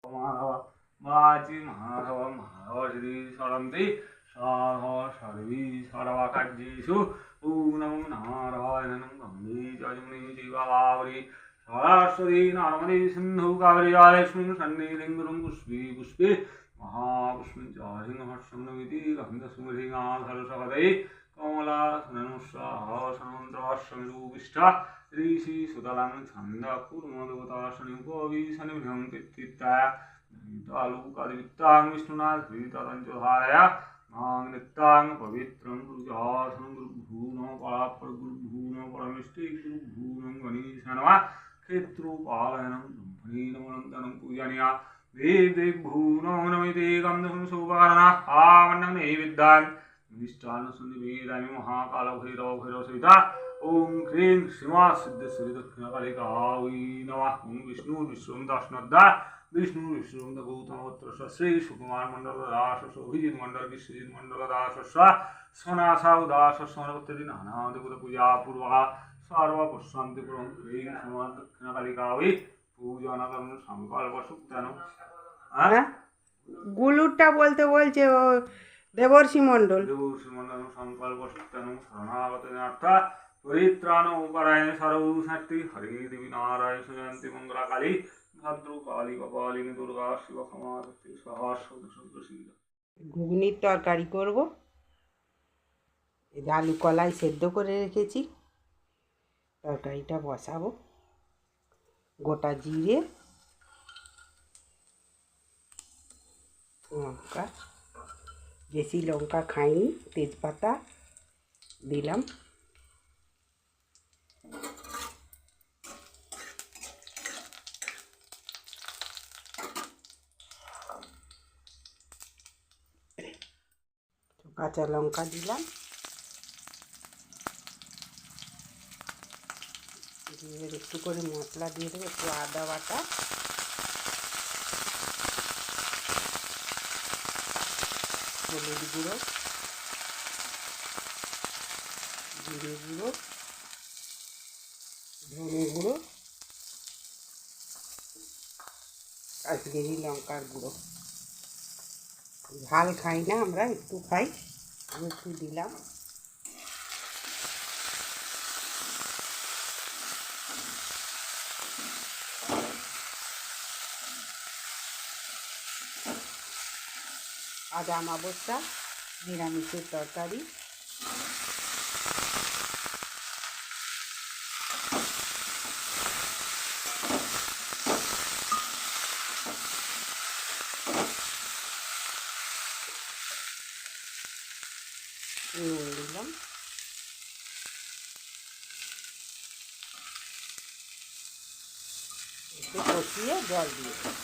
माधव वाचि माधव माधव श्री सरन्ति साधव सर्वी सर्वकार्येषु पूर्णं नारायणं गङ्गे च जमुने चैवावरी सरस्वती नर्मदे सिन्धु कावेरी जलेऽस्मिन् सन्निधिं गुरुं पुष्पे पुष्पे महापुष्पं च सिंहर्षं नमिति गन्धसुमृगाधरसपदे कमलासननुस्वाहासनमन्त्रवाश्रमिरूपिष्ठा श्रीश्रीसुतलं छन्दःकुर्मदेवताशनिपवीशनिभ्यं तित्थिता तालुकादिवित्तां विष्णुनाथवितदञ्चधारया मां नित्यां पवित्रं गुरुजासनं गुरुभूनो परापरगुरुभूनो परमेष्टि गुरुभूनं गणेशाय नमः क्षेत्रोपालयनं ब्रह्मणेनमनन्तनं पूजनीया देवदेवभूनो नमिते गन्धं सुवर्णा आवन्नं नैवेद्यान् निष्ठानुसन्निवेदामि महाकालभैरव भैरवसहिता ओम क्रीं श्रीमा सिद्धेश्वरी दक्षिणकालिकायै नमः। ओम विष्णु विश्वमदासनद्दा विष्णु विश्वमद गौतमोत्र श्री सुकुमार मंडल दास अभिजित मंडल विश्वजित मंडल दास सनासा उदास सोनवत्तरी नाना देवता पूजा पूर्वा सर्व प्रशांति पुरं क्रीं श्रीमा दक्षिणकालिकायै पूजना करन संकल्प सुक्तानो গুলুরটা বলতে বলছে ও দেবর্ষি মণ্ডল संकल्प सुक्तानो शरणागत नाथा परित्राण उपरायण सर्वशक्ति हरे देवी नारायण जयंती मंगला काली भद्र काली कपालिनी दुर्गा शिव क्षमा शक्ति सहस्र ঘুগনির তরকারি করব। এই যে আলু কলাই সেদ্ধ করে রেখেছি, তরকারিটা বসাবো। গোটা জিরে, লঙ্কা, বেশি লঙ্কা খাইনি, তেজপাতা দিলাম। কাঁচা লঙ্কা দিলাম, দিয়ে একটু করে মশলা দিয়ে দেবো, একটু আদা বাটা, হলুদ গুঁড়ো, জিরে গুঁড়ো, ধনে গুঁড়ো, কাশ্মীরি লঙ্কার গুঁড়ো। ঝাল খাই না আমরা, একটু খাই, আমি একটু দিলাম। আজ অমাবস্যা, নিরামিষের তরকারি। নুন দিলাম, একটু কষিয়ে জল দিয়ে দেব।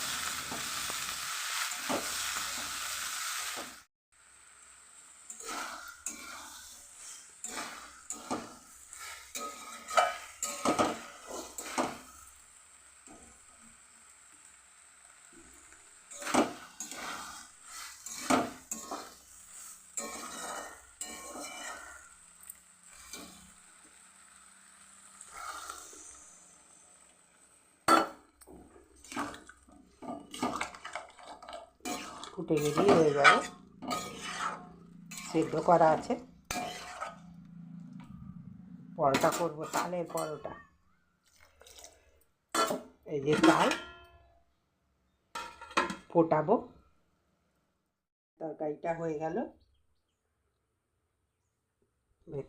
ফুটে গেলেই হয়ে যাবে, সেদ্ধ করা আছে। পরোটা করবো, তালের পরোটা। এই যে তাল ফোটাবো। তরকারিটা হয়ে গেল,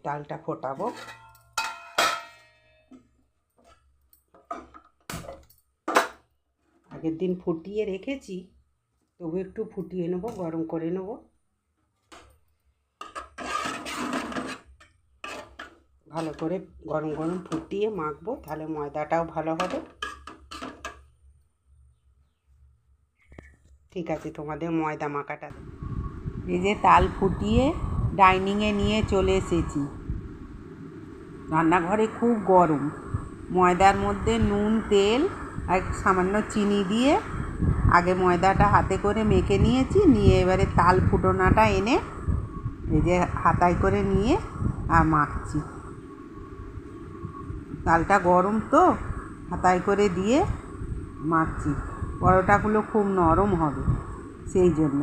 তালটা ফোটাবো। আগের দিন ফুটিয়ে রেখেছি, তবু একটু ফুটিয়ে নেব, গরম করে নেব। ভালো করে গরম গরম ফুটিয়ে মাখবো, তাহলে ময়দাটাও ভালো হবে। ঠিক আছে, তোমাদের ময়দা মাখাটা। এই যে তাল ফুটিয়ে ডাইনিংয়ে নিয়ে চলে এসেছি। রান্নাঘরে খুব গরম। ময়দার মধ্যে নুন, তেল আর সামান্য চিনি দিয়ে আগে ময়দাটা হাতে করে মেখে নিয়েছি, নিয়ে এবারে তাল ফুটোনাটা এনে এই যে হাতায় করে নিয়ে আর মাখছি। তালটা গরম তো হাতায় করে দিয়ে মাখছি। পরোটাগুলো খুব নরম হবে, সেই জন্য।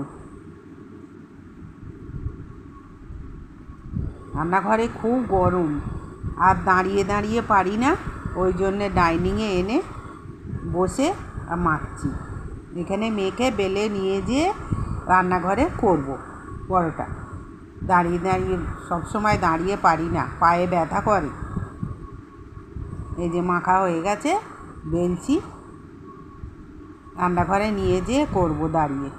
রান্নাঘরে খুব গরম, আর দাঁড়িয়ে দাঁড়িয়ে পারি না, ওই জন্যে ডাইনিংয়ে এনে বসে মাখছি। এখানে মেখে বেলে নিয়ে যেয়ে রান্নাঘরে করব পরোটা। দাঁড়িয়ে দাঁড়িয়ে সবসময় দাঁড়িয়ে পারি না, পায়ে ব্যথা করে। এই যে মাখা হয়ে গেছে, বেলছি, রান্নাঘরে নিয়ে যেয়ে করব দাঁড়িয়ে।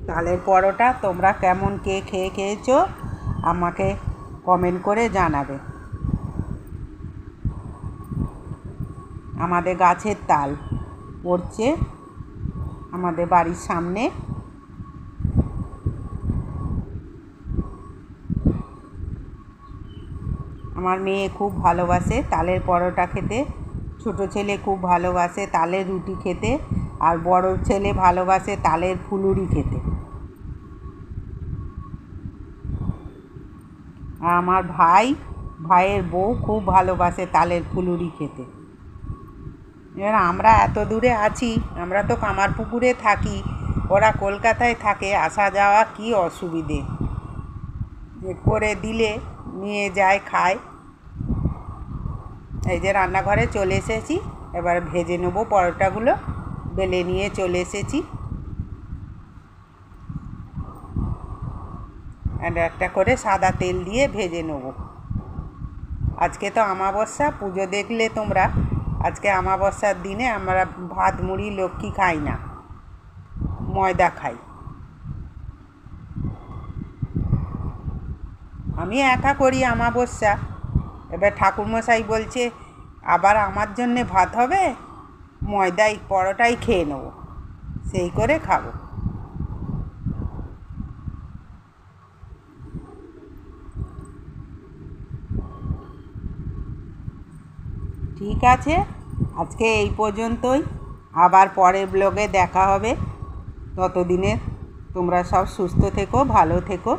তালের পরোটা তোমরা কেমন কে খেয়েছো আমাকে কমেন্ট করে জানাবে। আমাদের গাছের তাল পড়ছে আমাদের বাড়ির সামনে। আমার মেয়ে খুব ভালোবাসে তালের পরোটা খেতে, ছোটো ছেলে খুব ভালোবাসে তালের রুটি খেতে, আর বড় ছেলে ভালোবাসে তালের ফুলুরি খেতে। আর আমার ভাইয়ের বউ খুব ভালোবাসে তালের ফুলুরি খেতে। এবার আমরা এত দূরে আছি, আমরা তো কামারপুকুরে থাকি, ওরা কলকাতায় থাকে, আসা যাওয়া কি অসুবিধে, করে দিলে নিয়ে যায় খায়। এই যে রান্নাঘরে চলে এসেছি, এবার ভেজে নেবো পরোটাগুলো, বেলে নিয়ে চলে এসেছি। আর একটা করে সাদা তেল দিয়ে ভেজে নেব। আজকে তো অমাবস্যা, পুজো দেখলে তোমরা, আজকে অমাবস্যার দিনে আমরা ভাত মুড়ি লক্ষ্মী খাই না, ময়দা খাই। আমি একা করি অমাবস্যা। এবার ঠাকুরমশাই বলছে আবার আমার জন্যে ভাত হবে, ময়দাই পরোটাই খেয়ে নেবো, সেই করে খাবো। ঠিক আছে, আজকে এই পর্যন্তই, আবার পরের ব্লগে দেখা হবে। ততদিনে তোমরা সব সুস্থ থেকো, ভালো থেকো।